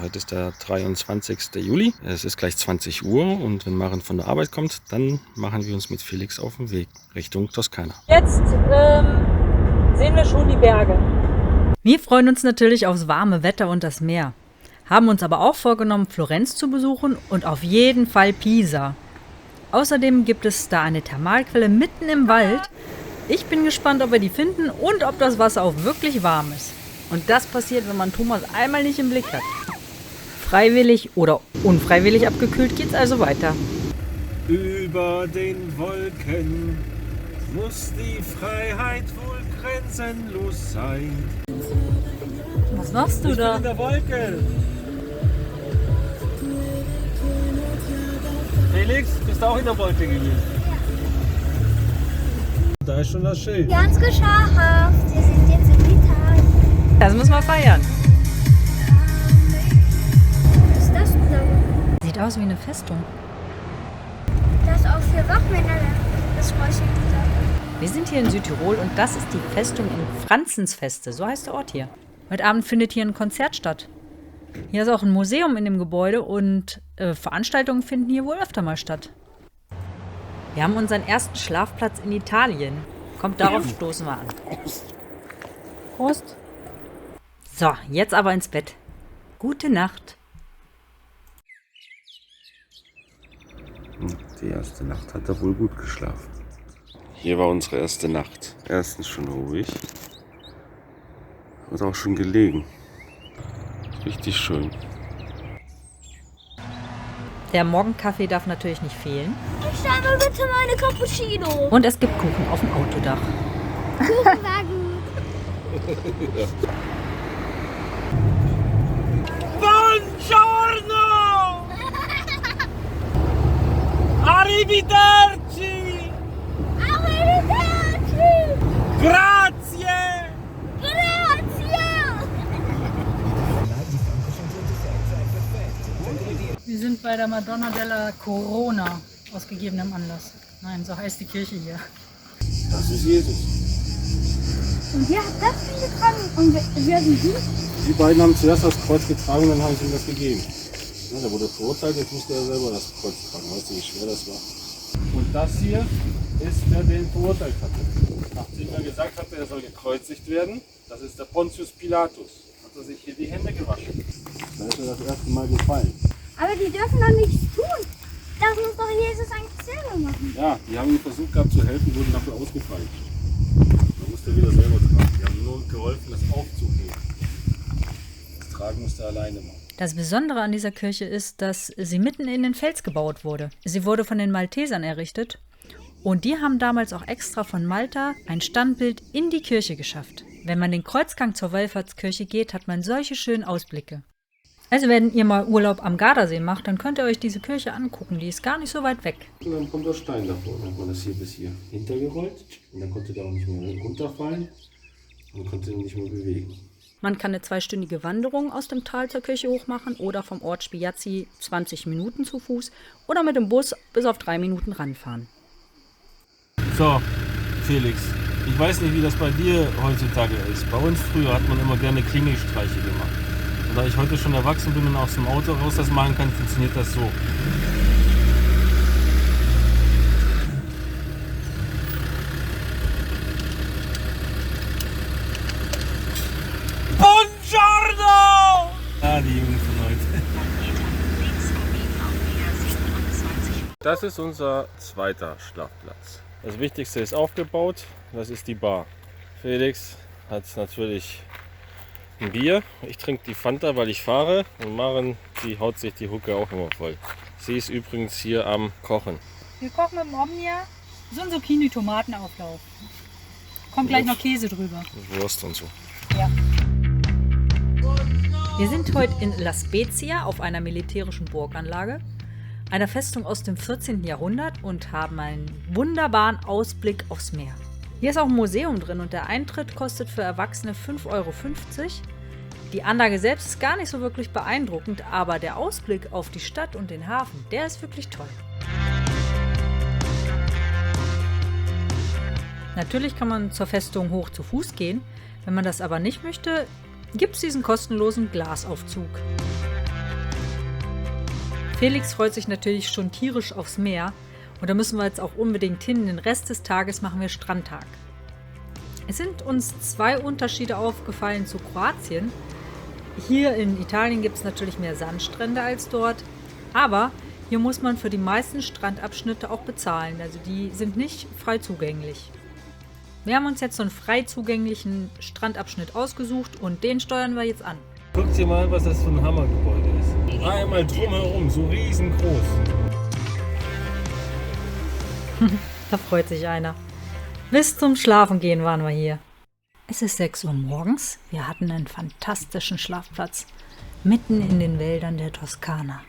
Heute ist der 23. Juli. Es ist gleich 20 Uhr und wenn Maren von der Arbeit kommt, dann machen wir uns mit Felix auf den Weg Richtung Toskana. Jetzt sehen wir schon die Berge. Wir freuen uns natürlich aufs warme Wetter und das Meer, haben uns aber auch vorgenommen, Florenz zu besuchen und auf jeden Fall Pisa. Außerdem gibt es da eine Thermalquelle mitten im Wald. Ich bin gespannt, ob wir die finden und ob das Wasser auch wirklich warm ist. Und das passiert, wenn man Thomas einmal nicht im Blick hat. Freiwillig oder unfreiwillig abgekühlt geht's also weiter. Über den Wolken muss die Freiheit wohl grenzenlos sein. Was machst du Ich bin da? in der Wolke. Felix, bist du auch in der Wolke gewesen? Da ist schon das Schild. Ganz geschafft. Wir sind jetzt in Italien. Das müssen wir feiern. Was ist das denn? Sieht aus wie eine Festung. Das ist auch für Wachmänner. Das Räuschen gesagt. Wir sind hier in Südtirol und das ist die Festung in Franzensfeste, so heißt der Ort hier. Heute Abend findet hier ein Konzert statt. Hier ist auch ein Museum in dem Gebäude und Veranstaltungen finden hier wohl öfter mal statt. Wir haben unseren ersten Schlafplatz in Italien. Kommt, darauf stoßen wir an. Prost. So, jetzt aber ins Bett. Gute Nacht. Die erste Nacht hat er wohl gut geschlafen. Hier war unsere erste Nacht. Erstens schon ruhig und auch schon gelegen. Richtig schön. Der Morgenkaffee darf natürlich nicht fehlen. Ich schreibe bitte meine Cappuccino. Und es gibt Kuchen auf dem Autodach. Kuchenwagen. Buongiorno! Arrivederci! Arrivederci. Grazie! Grazie. Wir sind bei der Madonna della Corona, aus gegebenem Anlass. Nein, so heißt die Kirche hier. Das ist Jesus. Und wer hat das hier getragen? Und wer sind die? Die beiden haben zuerst das Kreuz getragen und dann haben sie ihm das gegeben. Ja, der wurde verurteilt, jetzt musste er selber das Kreuz tragen. Weißt du, wie schwer das war? Und das hier ist der, den verurteilt hatte. Nachdem er gesagt hatte, er soll gekreuzigt werden, das ist der Pontius Pilatus. Hat er sich hier die Hände gewaschen. Da ist er das erste Mal gefallen. Aber die dürfen doch nichts tun. Das muss doch Jesus eigentlich selber machen. Ja, die haben ihm versucht gehabt zu helfen, wurden dafür ausgefallen. Da musste er wieder selber tragen. Die haben nur geholfen, das aufzuheben. Das Tragen musste er alleine machen. Das Besondere an dieser Kirche ist, dass sie mitten in den Fels gebaut wurde. Sie wurde von den Maltesern errichtet und die haben damals auch extra von Malta ein Standbild in die Kirche geschafft. Wenn man den Kreuzgang zur Wallfahrtskirche geht, hat man solche schönen Ausblicke. Also wenn ihr mal Urlaub am Gardasee macht, dann könnt ihr euch diese Kirche angucken. Die ist gar nicht so weit weg. Und dann kommt der Stein davor. Dann hat man das hier bis hier hintergerollt. Und dann konnte der auch nicht mehr runterfallen. Und konnte ihn nicht mehr bewegen. Man kann eine 2-stündige Wanderung aus dem Tal zur Kirche hoch machen oder vom Ort Spiazzi 20 Minuten zu Fuß oder mit dem Bus bis auf 3 Minuten ranfahren. So, Felix, ich weiß nicht, wie das bei dir heutzutage ist. Bei uns früher hat man immer gerne Klingelstreiche gemacht. Und da ich heute schon erwachsen bin und aus dem Auto raus das machen kann, funktioniert das so. Buongiorno! Ah, die Jungen von heute. Das ist unser zweiter Schlafplatz. Das Wichtigste ist aufgebaut, das ist die Bar. Felix hat natürlich ein Bier, ich trinke die Fanta, weil ich fahre und Maren, die haut sich die Hucke auch immer voll. Sie ist übrigens hier am Kochen. Wir kochen mit dem Omnia so ein Zucchini-Tomatenauflauf. Kommt gleich noch Käse drüber. Wurst und so. Ja. Wir sind heute in La Spezia auf einer militärischen Burganlage, einer Festung aus dem 14. Jahrhundert und haben einen wunderbaren Ausblick aufs Meer. Hier ist auch ein Museum drin und der Eintritt kostet für Erwachsene 5,50 Euro. Die Anlage selbst ist gar nicht so wirklich beeindruckend, aber der Ausblick auf die Stadt und den Hafen, der ist wirklich toll. Natürlich kann man zur Festung hoch zu Fuß gehen. Wenn man das aber nicht möchte, gibt es diesen kostenlosen Glasaufzug. Felix freut sich natürlich schon tierisch aufs Meer und da müssen wir jetzt auch unbedingt hin. Den Rest des Tages machen wir Strandtag. Es sind uns 2 Unterschiede aufgefallen zu Kroatien. Hier in Italien gibt es natürlich mehr Sandstrände als dort, aber hier muss man für die meisten Strandabschnitte auch bezahlen, also die sind nicht frei zugänglich. Wir haben uns jetzt so einen frei zugänglichen Strandabschnitt ausgesucht und den steuern wir jetzt an. Guckt dir mal an, was das für ein Hammergebäude ist. Einmal drumherum, so riesengroß. Da freut sich einer. Bis zum Schlafengehen waren wir hier. Es ist 6 Uhr morgens. Wir hatten einen fantastischen Schlafplatz mitten in den Wäldern der Toskana.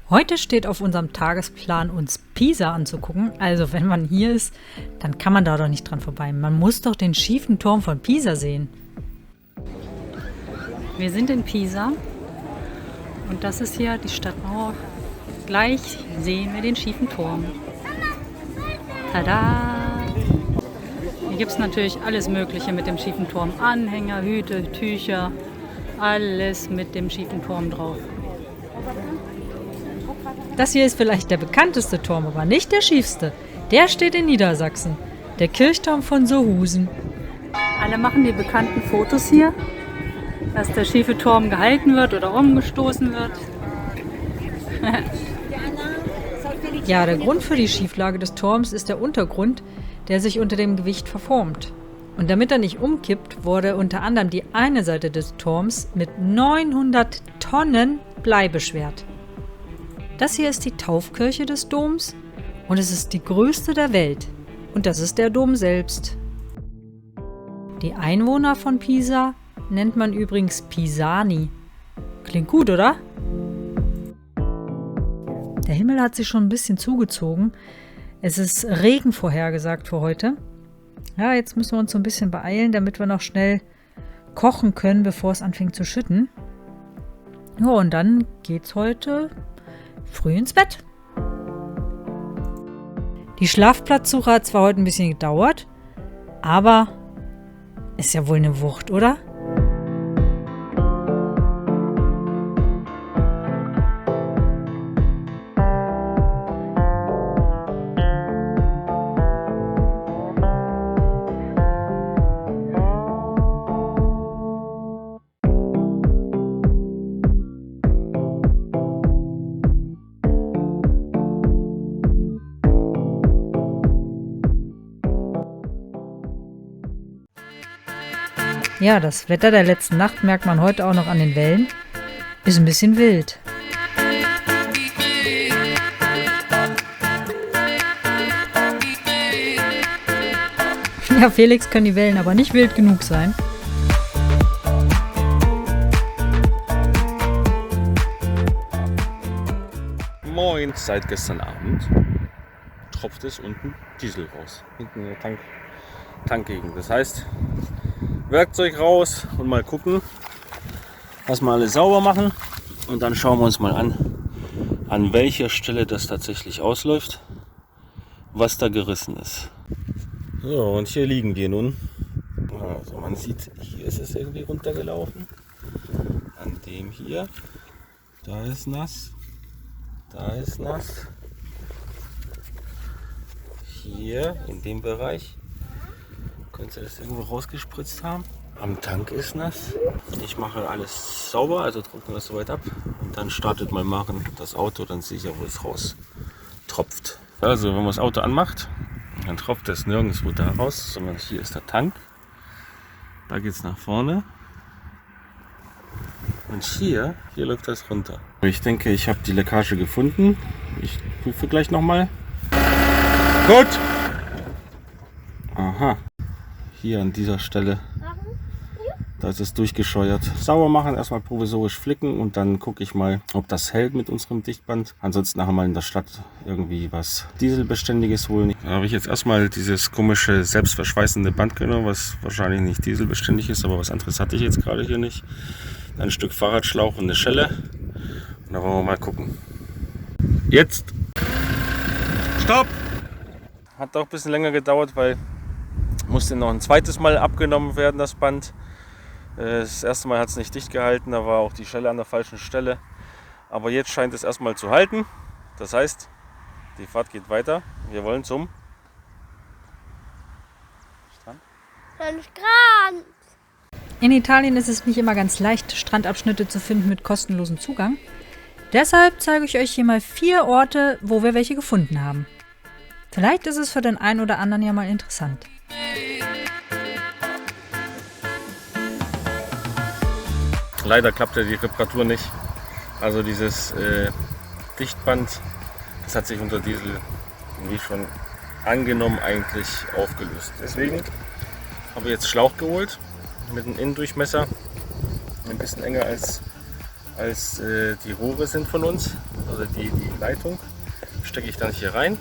Heute steht auf unserem Tagesplan, uns Pisa anzugucken. Also wenn man hier ist, dann kann man da doch nicht dran vorbei. Man muss doch den schiefen Turm von Pisa sehen. Wir sind in Pisa und das ist hier die Stadtmauer. Gleich sehen wir den schiefen Turm. Tada! Hier gibt es natürlich alles Mögliche mit dem schiefen Turm. Anhänger, Hüte, Tücher, alles mit dem schiefen Turm drauf. Das hier ist vielleicht der bekannteste Turm, aber nicht der schiefste. Der steht in Niedersachsen, der Kirchturm von Sohusen. Alle machen die bekannten Fotos hier, dass der schiefe Turm gehalten wird oder umgestoßen wird. Ja, der Grund für die Schieflage des Turms ist der Untergrund, der sich unter dem Gewicht verformt. Und damit er nicht umkippt, wurde unter anderem die eine Seite des Turms mit 900 Tonnen Blei beschwert. Das hier ist die Taufkirche des Doms und es ist die größte der Welt. Und das ist der Dom selbst. Die Einwohner von Pisa nennt man übrigens Pisani. Klingt gut, oder? Der Himmel hat sich schon ein bisschen zugezogen. Es ist Regen vorhergesagt für heute. Ja, jetzt müssen wir uns so ein bisschen beeilen, damit wir noch schnell kochen können, bevor es anfängt zu schütten. Ja, und dann geht's heute früh ins Bett. Die Schlafplatzsuche hat zwar heute ein bisschen gedauert, aber ist ja wohl eine Wucht, oder? Ja, das Wetter der letzten Nacht merkt man heute auch noch an den Wellen. Ist ein bisschen wild. Ja, Felix können die Wellen aber nicht wild genug sein. Moin, seit gestern Abend tropft es unten Diesel raus. Hinten in der Tankgegend. Das heißt, Werkzeug raus und mal gucken, was wir alles sauber machen. Und dann schauen wir uns mal an welcher Stelle das tatsächlich ausläuft, was da gerissen ist. So, und hier liegen wir nun. Also man sieht, hier ist es irgendwie runtergelaufen. An dem hier. Da ist nass. Da ist nass. Hier in dem Bereich könnte das irgendwo rausgespritzt haben. Am Tank ist nass. Ich mache alles sauber, also trockne das soweit ab. Und dann startet mein Machen das Auto, dann sehe ich ja, wo es raus tropft. Also wenn man das Auto anmacht, dann tropft es nirgendwo da raus, sondern hier ist der Tank. Da geht es nach vorne. Und hier läuft das runter. Ich denke, ich habe die Leckage gefunden. Ich prüfe gleich nochmal. Gut! Aha. Hier an dieser Stelle Da ist es durchgescheuert. Sauber machen, erstmal provisorisch flicken und dann gucke ich mal, ob das hält mit unserem Dichtband. Ansonsten nachher mal in der Stadt irgendwie was Dieselbeständiges holen. Da habe ich jetzt erstmal dieses komische selbstverschweißende Band genommen, was wahrscheinlich nicht dieselbeständig ist, aber was anderes hatte ich jetzt gerade hier nicht. Ein Stück Fahrradschlauch und eine Schelle. Und da wollen wir mal gucken. Jetzt! Stopp! Hat auch ein bisschen länger gedauert, weil musste noch ein zweites Mal abgenommen werden, das Band. Das erste Mal hat es nicht dicht gehalten, da war auch die Schelle an der falschen Stelle. Aber jetzt scheint es erstmal zu halten. Das heißt, die Fahrt geht weiter. Wir wollen zum Strand. Strand. In Italien ist es nicht immer ganz leicht, Strandabschnitte zu finden mit kostenlosem Zugang. Deshalb zeige ich euch hier mal 4 Orte, wo wir welche gefunden haben. Vielleicht ist es für den einen oder anderen ja mal interessant. Leider klappte die Reparatur nicht. Also dieses Dichtband, das hat sich unter Diesel, wie schon angenommen, eigentlich aufgelöst. Deswegen habe ich jetzt Schlauch geholt mit einem Innendurchmesser, ein bisschen enger als die Rohre sind von uns, also die Leitung. Stecke ich dann hier rein,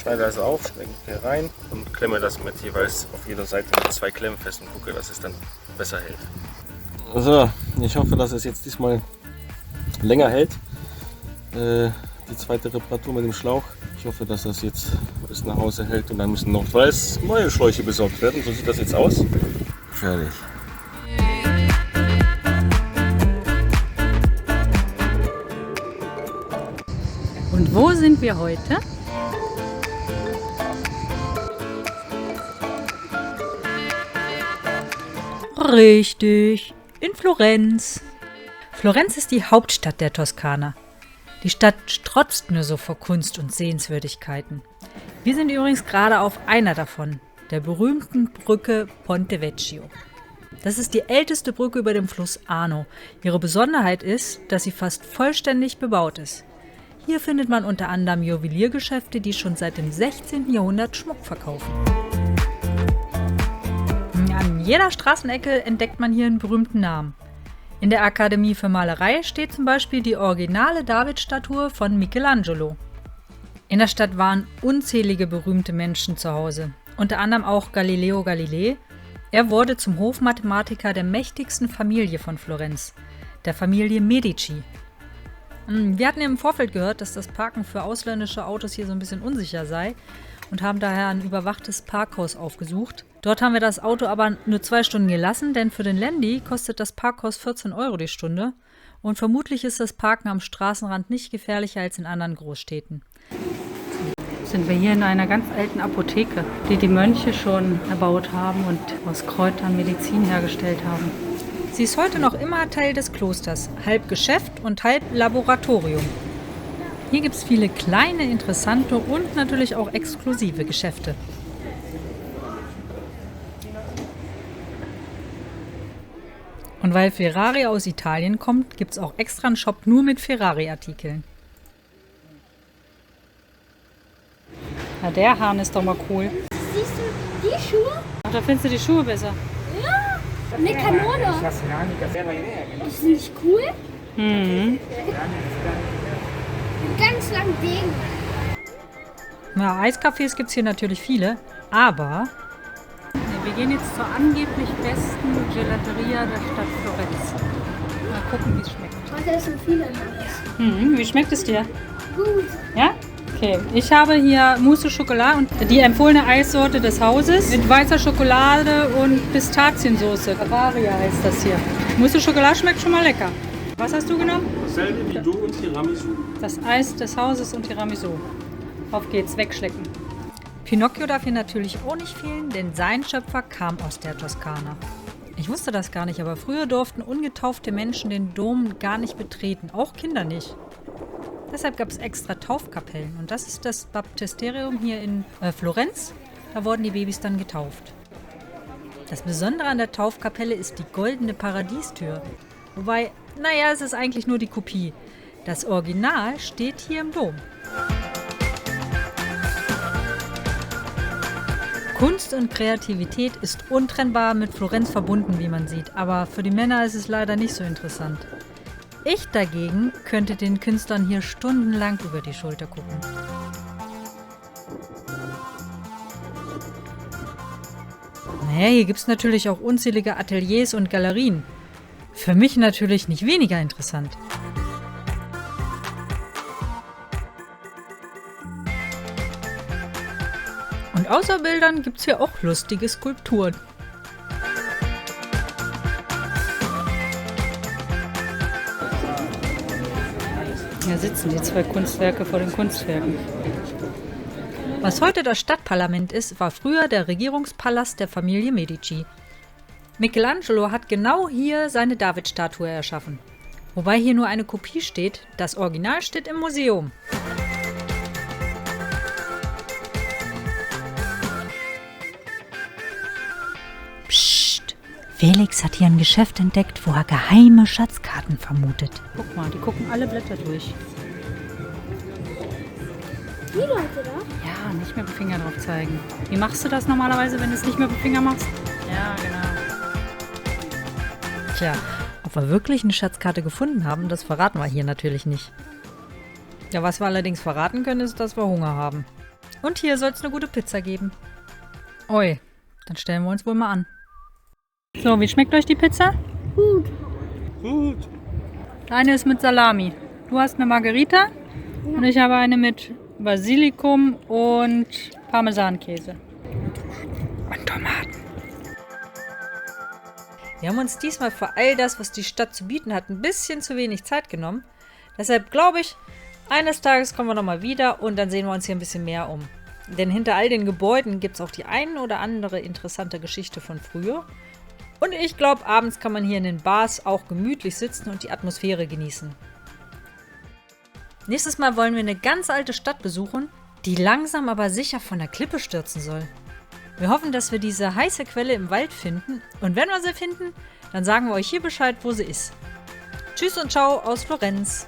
schneide also auf, stecke hier rein und klemme das mit jeweils auf jeder Seite mit 2 Klemmen fest und gucke, dass es dann besser hält. So, ich hoffe, dass es jetzt diesmal länger hält. Die zweite Reparatur mit dem Schlauch. Ich hoffe, dass das jetzt bis nach Hause hält und dann müssen noch 3 neue Schläuche besorgt werden. So sieht das jetzt aus. Fertig. Und wo sind wir heute? Richtig, in Florenz. Florenz ist die Hauptstadt der Toskana. Die Stadt strotzt nur so vor Kunst und Sehenswürdigkeiten. Wir sind übrigens gerade auf einer davon, der berühmten Brücke Ponte Vecchio. Das ist die älteste Brücke über dem Fluss Arno. Ihre Besonderheit ist, dass sie fast vollständig bebaut ist. Hier findet man unter anderem Juweliergeschäfte, die schon seit dem 16. Jahrhundert Schmuck verkaufen. An jeder Straßenecke entdeckt man hier einen berühmten Namen. In der Akademie für Malerei steht zum Beispiel die originale David-Statue von Michelangelo. In der Stadt waren unzählige berühmte Menschen zu Hause, unter anderem auch Galileo Galilei. Er wurde zum Hofmathematiker der mächtigsten Familie von Florenz, der Familie Medici. Wir hatten im Vorfeld gehört, dass das Parken für ausländische Autos hier so ein bisschen unsicher sei und haben daher ein überwachtes Parkhaus aufgesucht. Dort haben wir das Auto aber nur 2 Stunden gelassen, denn für den Lendi kostet das Parkhaus 14 € die Stunde und vermutlich ist das Parken am Straßenrand nicht gefährlicher als in anderen Großstädten. Sind wir hier in einer ganz alten Apotheke, die die Mönche schon erbaut haben und aus Kräutern Medizin hergestellt haben. Sie ist heute noch immer Teil des Klosters, halb Geschäft und halb Laboratorium. Hier gibt es viele kleine, interessante und natürlich auch exklusive Geschäfte. Und weil Ferrari aus Italien kommt, gibt es auch extra einen Shop nur mit Ferrari-Artikeln. Na, der Hahn ist doch mal cool. Siehst du die Schuhe? Ach, da findest du die Schuhe besser. Ja, eine Kanone. Die sind nicht cool. Mhm. Ganz lang Ding. Na, Eiscafés gibt es hier natürlich viele, aber wir gehen jetzt zur angeblich besten Gelateria der Stadt Florenz. Mal gucken, wie es schmeckt. Da sind viele Nuss. Wie schmeckt es dir? Gut. Ja? Okay. Ich habe hier Mousse Chocolat und die empfohlene Eissorte des Hauses mit weißer Schokolade und Pistaziensoße. Bavaria heißt das hier. Mousse Chocolat schmeckt schon mal lecker. Was hast du genommen? Dasselbe wie du und Tiramisu. Das Eis des Hauses und Tiramisu. Auf geht's, wegschlecken. Pinocchio darf hier natürlich auch nicht fehlen, denn sein Schöpfer kam aus der Toskana. Ich wusste das gar nicht, aber früher durften ungetaufte Menschen den Dom gar nicht betreten, auch Kinder nicht. Deshalb gab es extra Taufkapellen und das ist das Baptisterium hier in Florenz. Da wurden die Babys dann getauft. Das Besondere an der Taufkapelle ist die goldene Paradiestür. Wobei, naja, es ist eigentlich nur die Kopie. Das Original steht hier im Dom. Kunst und Kreativität ist untrennbar mit Florenz verbunden, wie man sieht, aber für die Männer ist es leider nicht so interessant. Ich dagegen könnte den Künstlern hier stundenlang über die Schulter gucken. Naja, hier gibt es natürlich auch unzählige Ateliers und Galerien. Für mich natürlich nicht weniger interessant. Und außer Bildern gibt es hier auch lustige Skulpturen. Hier sitzen die zwei Kunstwerke vor den Kunstwerken. Was heute das Stadtparlament ist, war früher der Regierungspalast der Familie Medici. Michelangelo hat genau hier seine David-Statue erschaffen. Wobei hier nur eine Kopie steht, das Original steht im Museum. Psst! Felix hat hier ein Geschäft entdeckt, wo er geheime Schatzkarten vermutet. Guck mal, die gucken alle Blätter durch. Die Leute da? Ja, nicht mit dem Finger drauf zeigen. Wie machst du das normalerweise, wenn du es nicht mit dem Finger machst? Ja, genau. Tja, ob wir wirklich eine Schatzkarte gefunden haben, das verraten wir hier natürlich nicht. Ja, was wir allerdings verraten können, ist, dass wir Hunger haben. Und hier soll es eine gute Pizza geben. Oi, dann stellen wir uns wohl mal an. So, wie schmeckt euch die Pizza? Gut. Gut. Eine ist mit Salami. Du hast eine Margherita und ich habe eine mit Basilikum und Parmesankäse. Und Tomaten. Wir haben uns diesmal für all das, was die Stadt zu bieten hat, ein bisschen zu wenig Zeit genommen. Deshalb glaube ich, eines Tages kommen wir nochmal wieder und dann sehen wir uns hier ein bisschen mehr um. Denn hinter all den Gebäuden gibt es auch die eine oder andere interessante Geschichte von früher. Und ich glaube, abends kann man hier in den Bars auch gemütlich sitzen und die Atmosphäre genießen. Nächstes Mal wollen wir eine ganz alte Stadt besuchen, die langsam aber sicher von der Klippe stürzen soll. Wir hoffen, dass wir diese heiße Quelle im Wald finden und wenn wir sie finden, dann sagen wir euch hier Bescheid, wo sie ist. Tschüss und ciao aus Florenz.